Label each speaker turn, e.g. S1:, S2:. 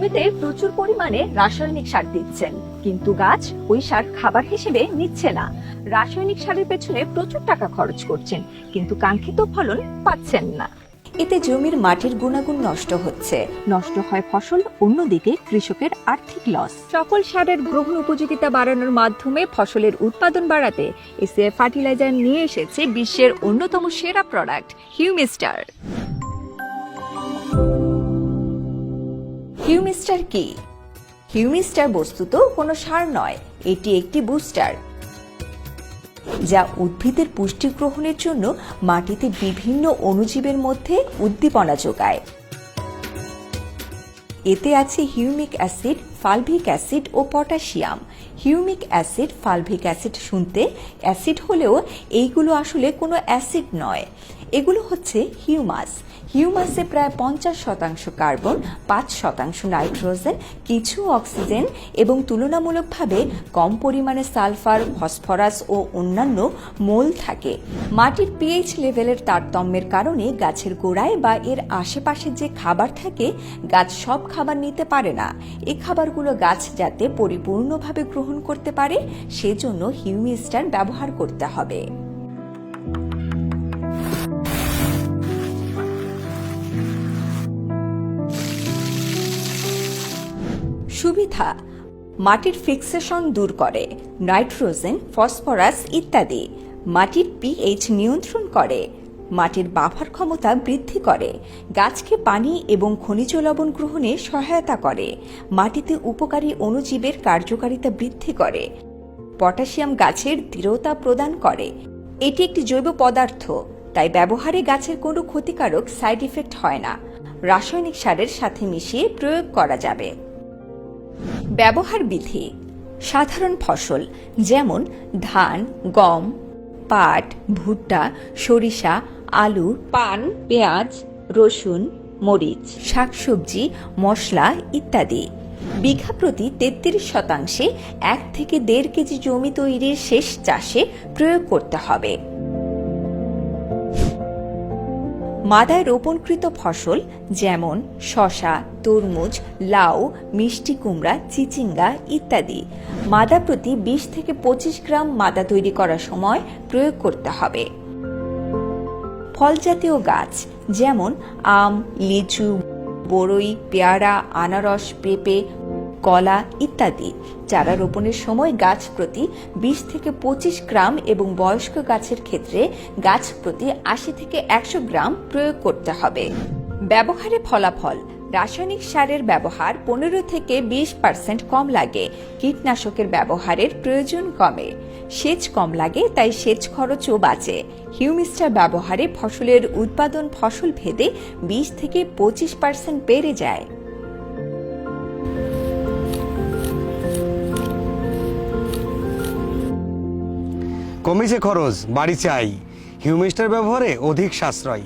S1: জমিতে প্রচুর পরিমাণে রাসায়নিক সার দিচ্ছেন, কিন্তু গাছ ওই সার খাবার হিসেবে নিচ্ছে না। রাসায়নিক সারের পেছনে প্রচুর টাকা খরচ করছেন, কিন্তু কাঙ্ক্ষিত ফলন পাচ্ছেন না।
S2: এতে জমির মাটির গুণাগুণ নষ্ট হচ্ছে,
S1: নষ্ট হয় ফসল, অন্যদিকে কৃষকের আর্থিক লস। সকল সারের গ্রহণ উপযোগিতা বাড়ানোর মাধ্যমে ফসলের উৎপাদন বাড়াতে এসিআই ফার্টিলাইজার নিয়ে এসেছে বিশ্বের অন্যতম সেরা প্রোডাক্ট হিউমিস্টার।
S2: হিউমিস্টার কি? হিউমিস্টার বস্তুত কোনো সার নয়, এটি একটি বুস্টার যা উদ্ভিদের পুষ্টি গ্রহণের জন্য মাটিতে বিভিন্ন অণুজীবের মধ্যে উদ্দীপনা যোগায়। এতে আছে হিউমিক অ্যাসিড, ফালভিক অ্যাসিড ও potassium. Humic acid, fulvic acid শুনতে অ্যাসিড হলেও এইগুলো আসলে কোনো অ্যাসিড নয়, এগুলো হচ্ছে হিউমাস। হিউমাসে প্রায় 50% কার্বন, 5% নাইট্রোজেন, কিছু অক্সিজেন এবং তুলনামূলকভাবে কম পরিমাণে সালফার, ফসফরাস ও অন্যান্য মৌল থাকে। মাটির পিএইচ লেভেলের তারতম্যের কারণে গাছের গোড়ায় বা এর আশেপাশে যে খাবার থাকে, গাছ সব খাবার নিতে পারে না। এই খাবারগুলো গাছ যাতে পরিপূর্ণভাবে গ্রহণ করতে পারে, সেজন্য হিউমিস্টার ব্যবহার করতে হবে। সুবিধা: মাটির ফিক্সেশন দূর করে, নাইট্রোজেন, ফসফরাস ইত্যাদি। মাটির পিএইচ নিয়ন্ত্রণ করে, মাটির বাফার ক্ষমতা বৃদ্ধি করে, গাছকে পানি এবং খনিজ লবণ গ্রহণে সহায়তা করে, মাটিতে উপকারী অণুজীবের কার্যকারিতা বৃদ্ধি করে, পটাশিয়াম গাছের দৃঢ়তা প্রদান করে। এটি একটি জৈব পদার্থ, তাই ব্যবহারে গাছের কোনো ক্ষতিকারক সাইড ইফেক্ট হয় না। রাসায়নিক সারের সাথে মিশিয়ে প্রয়োগ করা যাবে। ব্যবহার বিধি: সাধারণ ফসল যেমন ধান, গম, পাট, ভুট্টা, সরিষা, আলু, পান, পেঁয়াজ, রসুন, মরিচ, শাকসবজি, মশলা ইত্যাদি। বিঘা প্রতি 33% 1 থেকে 1.5 কেজি জমি তৈরির শেষ চাষে প্রয়োগ করতে হবে। মাদায় রোপণকৃত ফসল যেমন শসা, তরমুজ, লাউ, মিষ্টি কুমড়া, চিচিঙ্গা ইত্যাদি মাদা প্রতি 20 থেকে 25 গ্রাম মাদা তৈরি করার সময় প্রয়োগ করতে হবে। ফলজাতীয় গাছ যেমন আম, লিচু, বরই, পেয়ারা, আনারস, পেঁপে, কলা ইত্যাদি চারা রোপণের সময় গাছ প্রতি 20 থেকে 25 গ্রাম এবং বয়স্ক গাছের ক্ষেত্রে গাছ প্রতি 80 থেকে 100 গ্রাম প্রয়োগ করতে হবে। ব্যবহারে ফলাফল: রাসায়নিক সারের ব্যবহার 15 থেকে 20% কম লাগে, কীটনাশকের ব্যবহারের প্রয়োজন কমে, সেচ কম লাগে, তাই সেচ খরচও বাঁচে। হিউমিস্টার ব্যবহারে ফসলের উৎপাদন ফসল ভেদে 20 থেকে 25% বেড়ে যায়।
S3: কমেছে খরচ, বাড়ি চাই, হিউমিস্টার ব্যবহারে অধিক সাশ্রয়।